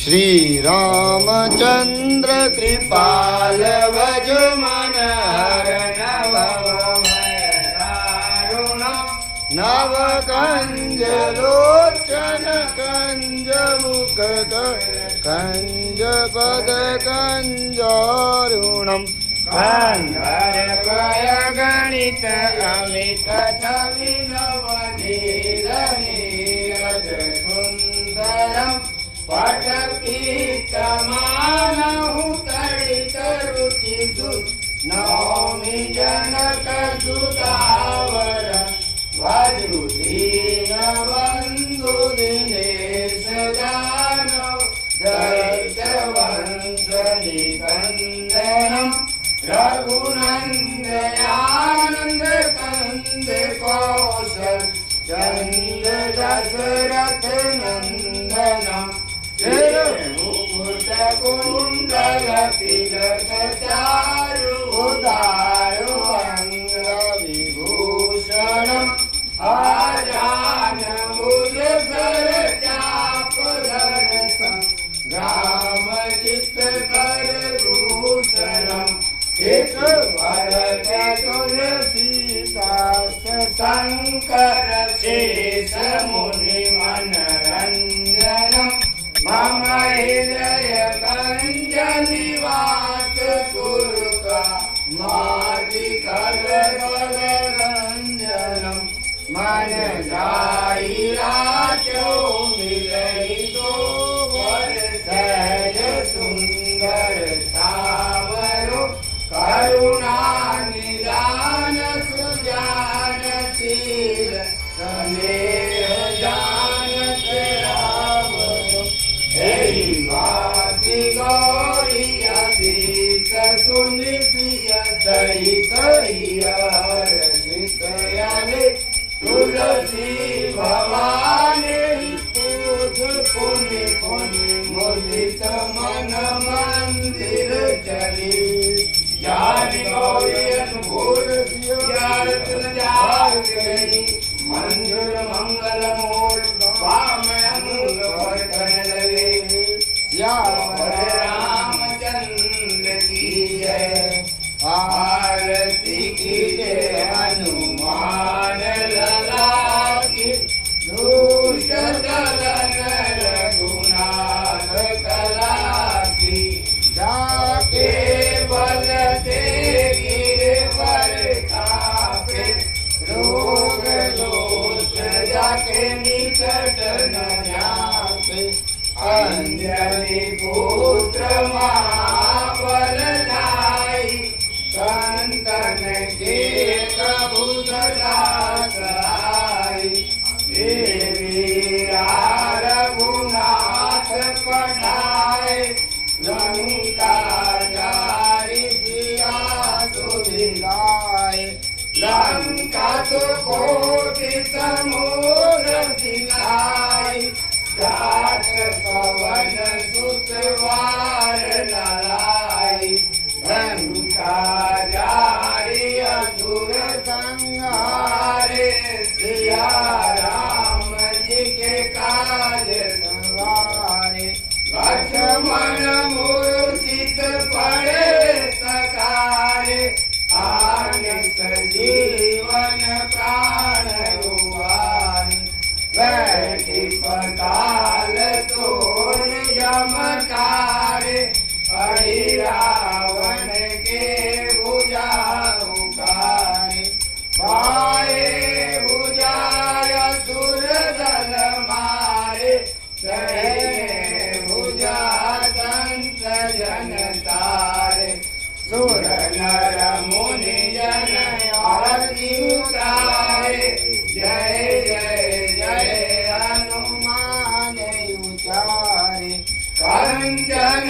श्री रामचंद्र कृपाल भज मन हर नव कंज लोचन कंज मुख कंज पद कंजारुणम कंधर्पय गणित अमित छवि नवनील नीरज सुंदरम पटपीतमानहु तडित रुचि नौमि जनक सुतावर वज्रुदीन बंधु दिनेश दानव दैत्य वंश निकंदनम रघुनंदयानंद कंद कौशल चंद दशरथ नंदनम मुकुट कुंडल तिलक चारु उदारु अंग विभूषणम आजान भुज सर चाप दर्शन ग्राम चित कर भूषणम एक भरत तुलसीदास शंकर शेष मुनि मनरंजनम मम हृदय कंज निवास कुरुका मादि कल रंजनम मन जाई राजो मिलई दो वर सहज सुंदर सावरो करुणा निदान सुजानशील स्नेह जानत रावरो एहि भाति गौरी अधीश सुनिसिय सहित हर्षित यने तुलसी भवानी पूज पुनि पुनि मुदित मन मंदिर चली जान गौरी अनुभूत ज्ञात जाग गई मंजुल मंगल मूल वाम अंग वर्धन लगे श्याम रामचंद्र की जय आरती की जय हनुमान लला की दूष दलन रघुनाथ कला की जाके बल से गिरवर कापे रोग दोष जाके निकट न जाके अंजनी पुत्र महाबल लाई संतन के कबू सदा सहाय देवी रघुनाथ पढ़ाए लंका जारी दिया सुधिलाए लंका तो कोटि समूर सिंगाई जात पवन सुतवार नलाई लंका जारी असुर संहारे सिया राम जी के काज संवारे लक्ष्मण मूर्छित पड़े सकारे आन संजीवन प्राण उबारे बैठी पताल तोड़ यमकारे हरि रावण के भुजा उकारे पाए भुजाय असुर दल मारे चढ़े भुजा संत जन तारे सुर नर मुनि जन आरती उतारे जय जय जय हनुमान उचारे कंचन